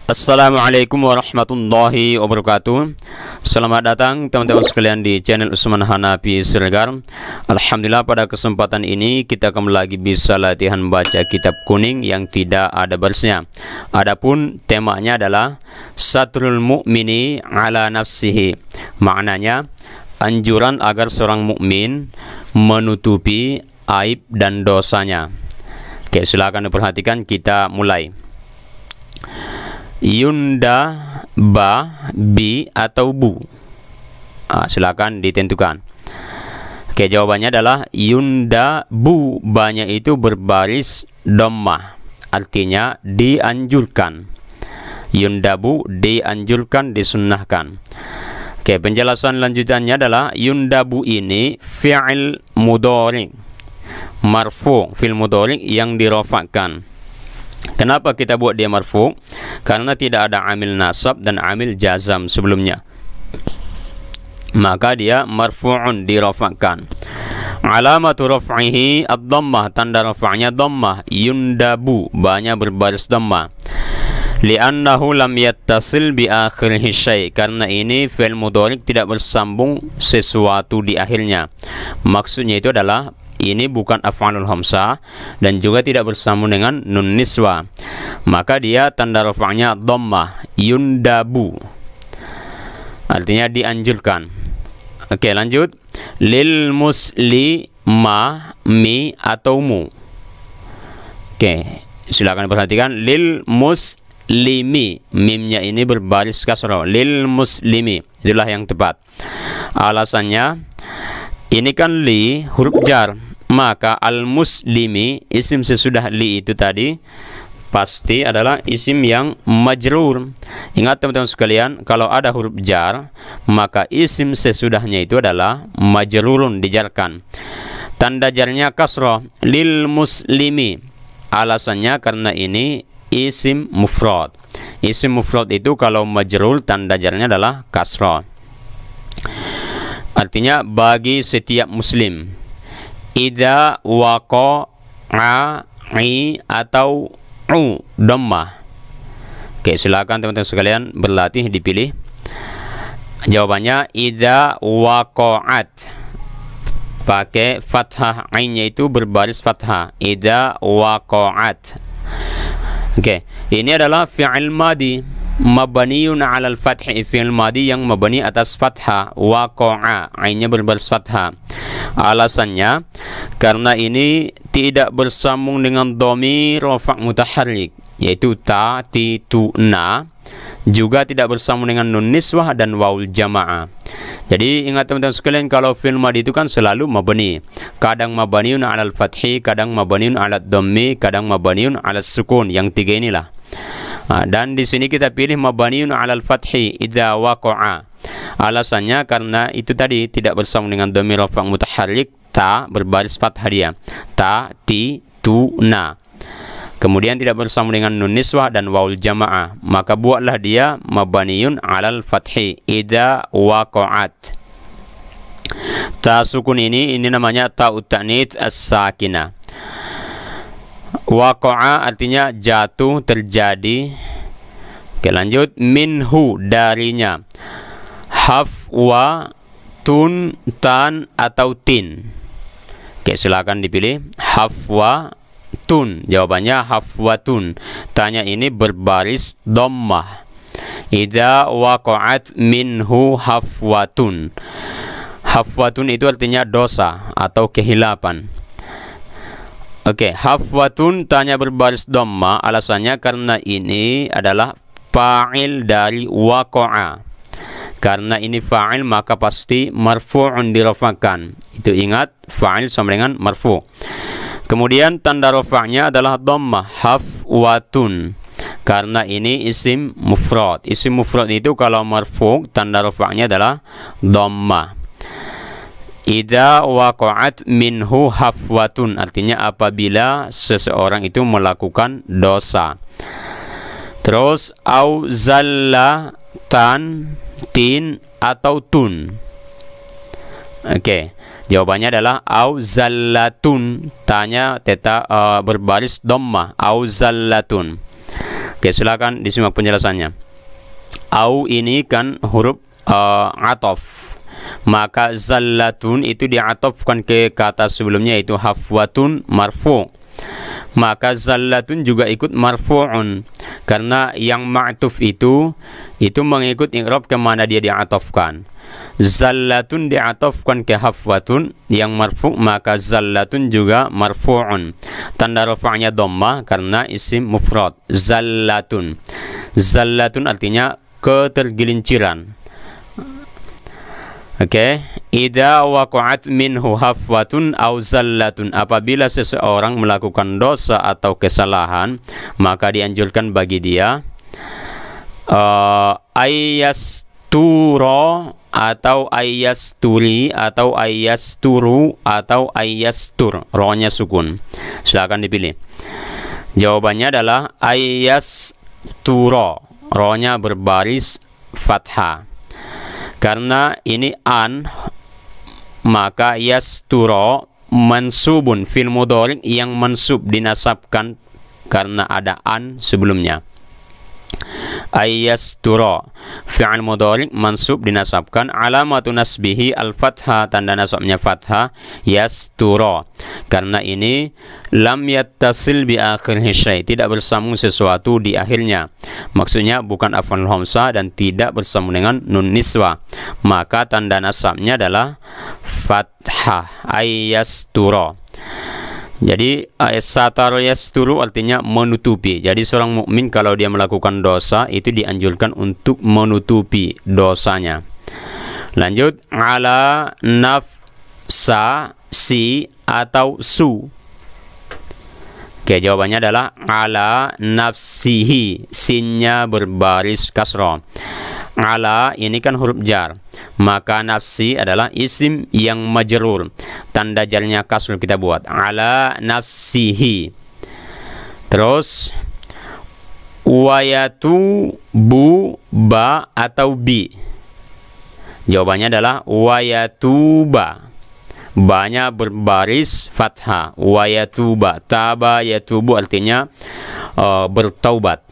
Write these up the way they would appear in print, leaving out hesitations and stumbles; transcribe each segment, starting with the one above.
Assalamualaikum warahmatullahi wabarakatuh. Selamat datang teman-teman sekalian di channel Usman Hanafi Siregar. Alhamdulillah, pada kesempatan ini kita kembali lagi bisa latihan baca kitab kuning yang tidak ada barisnya. Adapun temanya adalah Satrul Mu'mini ala nafsihi. Maknanya anjuran agar seorang mukmin menutupi aib dan dosanya. Oke, silakan diperhatikan, kita mulai. Yunda, ba, bi atau bu? Silakan ditentukan. Oke, jawabannya adalah yunda bu. Banyak itu berbaris dhammah, artinya dianjurkan. Yunda bu dianjurkan, disunnahkan. Oke, penjelasan lanjutannya adalah yunda bu ini fi'il mudhari marfu, fi'il mudhari yang dirofakkan. Kenapa kita buat dia marfu? Karena tidak ada amil nasab dan amil jazam sebelumnya, maka dia marfu'un, dirafa'kan. Alamatu raf'ihi ad-dhammah, tanda rafa'nya dhammah. Yundabu, banyak berbaris dhammah. Li'annahu lam yattasil bi akhirihi syai', karena ini fi'il mudhari tidak bersambung sesuatu di akhirnya. Maksudnya itu adalah ini bukan af'alul khamsah dan juga tidak bersambung dengan nun niswa, maka dia tanda rafa'nya dhammah. Yundabu artinya dianjurkan. Oke, lanjut. Lil muslima, mi atau mu. Oke, silakan perhatikan. Lil muslimi, mimnya ini berbaris kasrah. Lil muslimi, itulah yang tepat. Alasannya ini kan li huruf jar, maka al-muslimi isim sesudah li itu tadi pasti adalah isim yang majrur. Ingat teman-teman sekalian, kalau ada huruf jar maka isim sesudahnya itu adalah majrurun, dijarkan. Tanda jarnya kasrah, lil muslimi. Alasannya karena ini isim mufrad. Isim mufrad itu kalau majrur tanda jarnya adalah kasrah, artinya bagi setiap muslim. Idza waqa'a i atau u dhammah. Oke, silakan teman-teman sekalian berlatih, dipilih. Jawabannya idza waqa'at, pakai fathah, ainnya itu berbaris fathah. Idza waqa'at. Oke, ini adalah fi'il madi mabniun 'alal fathi, fi'il madi yang mabni atas fathah. Waqa'a, ainnya berbaris fathah. Alasannya karena ini tidak bersambung dengan dhamir rafa' mutaharrik, yaitu ta, ti, tu, na. Juga tidak bersambung dengan nun niswah dan waul jamaah. Jadi ingat teman-teman sekalian, kalau fi'il madi itu kan selalu mabni. Kadang mabniun 'alal fathi, kadang mabniun 'alad dhammi, kadang mabniun 'alas sukun. Yang tiga inilah. Dan di sini kita pilih mabniun 'alal fathi idza waqa'a. Alasannya karena itu tadi tidak bersambung dengan dhamir rafa' mutaharrik, ta berbaris fathah dia. Ta, ti, tu, na. Kemudian tidak bersambung dengan nun niswah dan waul jamaah, maka buatlah dia mabniun 'alal fathi idza waqa'at. Ta sukun ini namanya ta'ut ta'nits as-sakinah. Waqa'a artinya jatuh, terjadi. Oke, lanjut. Minhu, darinya. Hafwa, tun, tan atau tin. Oke, silakan dipilih. Hafwa, tun. Jawabannya hafwatun. Tanya ini berbaris dhammah. Idza waqa'at minhu hafwatun. Hafwatun itu artinya dosa atau kehilapan. Oke, hafwatun tanya berbaris dhammah. Alasannya karena ini adalah fa'il dari waqa'a. Karena ini fa'il maka pasti marfu'un, dirafa'kan. Itu ingat, fa'il sama dengan marfu'. Kemudian tanda rafa'nya adalah dhammah, hafwatun. Karena ini isim mufrad. Isim mufrad itu kalau marfu' tanda rafa'nya adalah dhammah. Idza waqa'at minhu hafwatun, artinya apabila seseorang itu melakukan dosa. Terus au zalla, tan, tin atau tun. Oke, jawabannya adalah au zallatun. Tanya berbaris dhammah, au zallatun. Oke, silakan disimak penjelasannya. Au ini kan huruf atof, maka zallatun itu diatofkan ke kata sebelumnya, yaitu hafwatun marfu. Maka zallatun juga ikut marfu'un, karena yang ma'tuf itu mengikut i'rab kemana dia diatofkan. Zallatun diatofkan ke hafwatun yang marfu', maka zallatun juga marfu'un. Tanda rafa'nya dhammah karena isim mufrad. Zallatun. Zallatun artinya ketergelinciran. Oke, idza waqa'at minhu hafwatun aw zallatun, apabila seseorang melakukan dosa atau kesalahan, maka dianjurkan bagi dia ayyasturo atau ayyasturi atau ayyasturu atau ayyastur, rohnya sukun. Silakan dipilih. Jawabannya adalah ayyasturo, rohnya berbaris fathah. Karena ini an, maka yasturo mansubun fil mudhari' yang mansub dinasabkan karena ada an sebelumnya. Ayyasturo fi'il mudhari' mansub dinasabkan, alamatu nasbihi al-fathah, tanda nasabnya fathah, yasturo. Karena ini lam yattasil bi akhirih syai', tidak bersambung sesuatu di akhirnya. Maksudnya bukan af'al hamzah dan tidak bersambung dengan nun niswah. Maka tanda nasabnya adalah fathah, ayyasturo. Jadi satar yasturu artinya menutupi. Jadi seorang mukmin kalau dia melakukan dosa itu dianjurkan untuk menutupi dosanya. Lanjut, ala nafsa si atau su. Oke, jawabannya adalah ala nafsihi, sinnya berbaris kasrah. Ala ini kan huruf jar, maka nafsi adalah isim yang majrur, tanda jarnya kasrah kita buat ala nafsihi. Terus wayatu bu ba atau bi, jawabannya adalah wayatuba, ba-nya berbaris fathah, wayatuba, taba yatubu artinya bertaubat.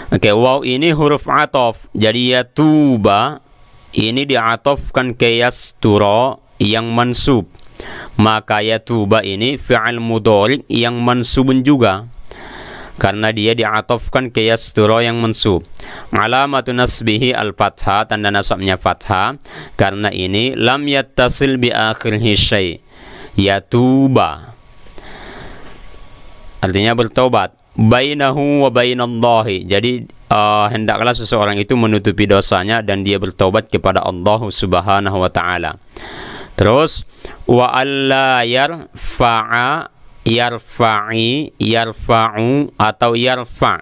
Oke, waw ini huruf atof, jadi yatuba ini diatofkan ke yasturo yang mansub, maka yatuba ini fi'il mudhari' yang mansubun juga karena dia diatofkan ke yasturo yang mansub. Alamatu nasbihi al-fathah, tanda nasabnya fathah, karena ini lam yattasil bi akhirih syai', yatuba artinya bertobat, bainahu wa bainallahi. Jadi hendaklah seseorang itu menutupi dosanya dan dia bertobat kepada Allah Subhanahu wa taala. Terus wa alla yarfa'a, yarfa'i, yarfa'u atau yarfa'.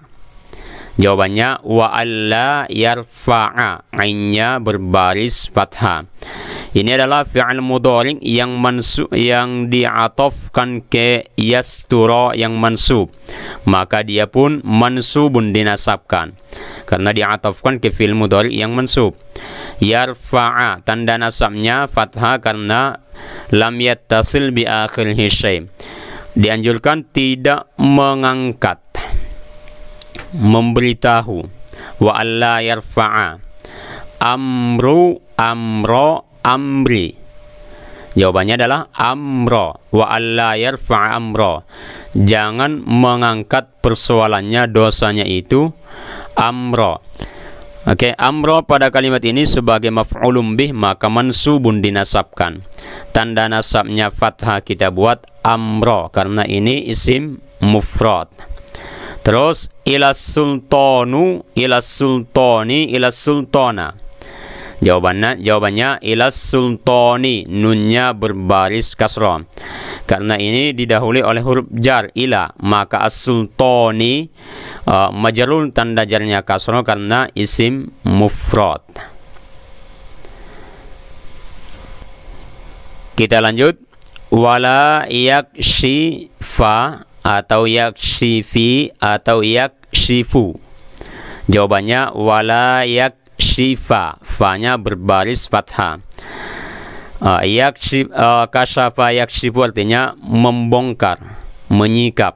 Jawabannya wa alla yarfa'a, ainnya berbaris fathah. Ini adalah fi'il mudhari' yang mansub, yang diatofkan ke yasturo yang mansub, maka dia pun mansubun dinasabkan karena diatofkan ke fi'il mudhari' yang mansub. Yarfa'a, tanda nasabnya fathah karena lam yattasil bi akhirih syai', dianjurkan tidak mengangkat, memberitahu. Wa alla yarfa'a, amru, amro, amri, jawabannya adalah amro. Wa alla yarfa'a amro, jangan mengangkat persoalannya, dosanya itu amro. Oke, amro pada kalimat ini sebagai maf'ulun bih, maka mansubun dinasabkan, tanda nasabnya fathah kita buat amro karena ini isim mufrad. Terus ila sultanu, ila sultani, ila sultana. Jawabannya ila sultani, nunnya berbaris kasrah. Karena ini didahului oleh huruf jar ila, maka as-sultani majrur, tanda jarnya kasrah karena isim mufrad. Kita lanjut. Wala yakshifa atau yakshifi atau yakshifu. Jawabannya wala yakshifa, fa-nya berbaris fathah. Kasyafa yakshifu artinya membongkar, menyingkap.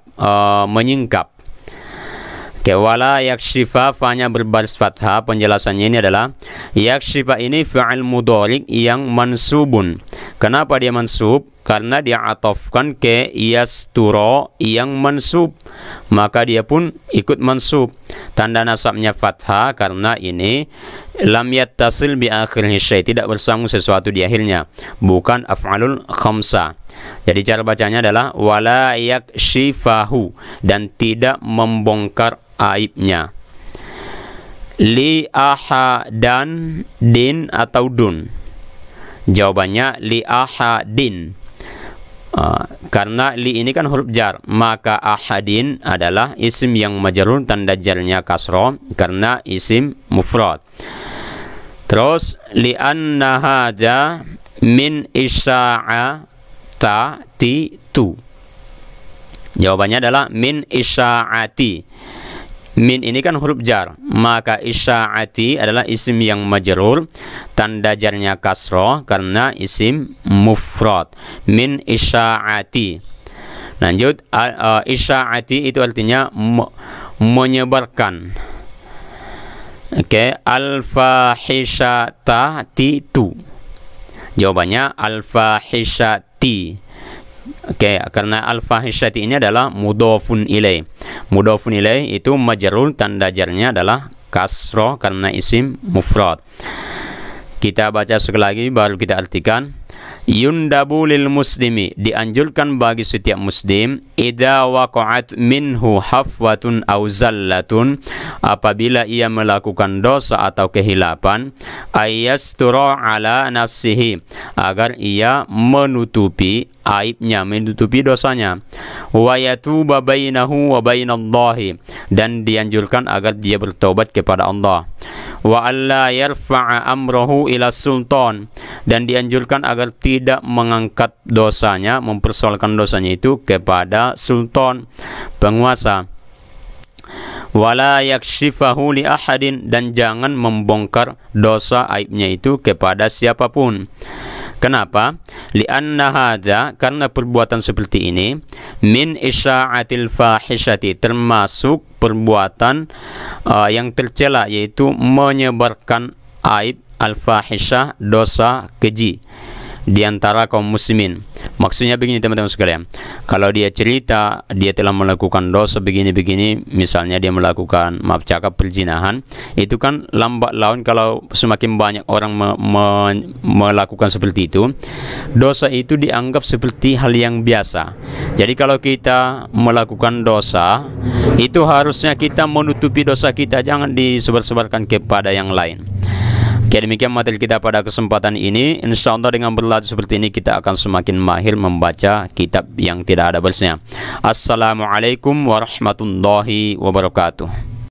Oke, wala yakshifa fa-nya berbaris fathah. Penjelasannya ini adalah yakshifa ini fi'il mudhari yang mansubun. Kenapa dia mansub? Karena dia atofkan ke yasturo yang mansub, maka dia pun ikut mansub. Tanda nasabnya fathah karena ini lam yattasil bi akhirih syai', tidak bersambung sesuatu di akhirnya, bukan af'alul khamsah. Jadi cara bacanya adalah wala yakshifahu, dan tidak membongkar aibnya. Li ahadan din atau dun? Jawabannya li ahadin. Karena li ini kan huruf jar, maka ahadin adalah isim yang majrur, tanda jarnya kasroh karena isim mufrad. Terus li anna hada min isya'ati tu. Jawabannya adalah min isya'ati. Min ini kan huruf jar, maka isya'ati adalah isim yang majrur, tanda jarnya kasroh karena isim mufrad. Min isya'ati. Lanjut, isya'ati itu artinya menyebarkan. Oke, al-fahisyati tu. Jawabannya al-fahisyati. Oke, karena al-fahisyati ini adalah mudhofun ilaih. Mudhofun ilaih itu majrur, tanda jarnya adalah kasroh karena isim mufrad. Kita baca sekali lagi baru kita artikan. Yundabu lil muslimi, dianjurkan bagi setiap muslim, idza waqa'at minhu hafwatun aw zallatun, apabila ia melakukan dosa atau kehilapan, ayastura ala nafsihi, agar ia menutupi aibnya, menutupi dosanya, wa yatuba bainahu wa bainallahi, dan dianjurkan agar dia bertobat kepada Allah, wa alla yarfa'a amrahu ila sultan, dan dianjurkan agar tidak mengangkat dosanya, mempersoalkan dosanya itu kepada sultan, penguasa, wala yakshifahu li ahadin, dan jangan membongkar dosa aibnya itu kepada siapapun. Kenapa? Li'anna hadza, karena perbuatan seperti ini, min isya'atil fahisyati, termasuk perbuatan yang tercela, yaitu menyebarkan aib al-fahisyah, dosa keji, di antara kaum muslimin. Maksudnya begini teman-teman sekalian, kalau dia cerita dia telah melakukan dosa begini-begini, misalnya dia melakukan, maaf cakap, perzinahan, itu kan lambat laun kalau semakin banyak orang melakukan seperti itu, dosa itu dianggap seperti hal yang biasa. Jadi kalau kita melakukan dosa, itu harusnya kita menutupi dosa kita, jangan disebar-sebarkan kepada yang lain. Oke, demikian materi kita pada kesempatan ini. Insya Allah dengan berlatih seperti ini kita akan semakin mahir membaca kitab yang tidak ada balasnya. Assalamualaikum warahmatullahi wabarakatuh.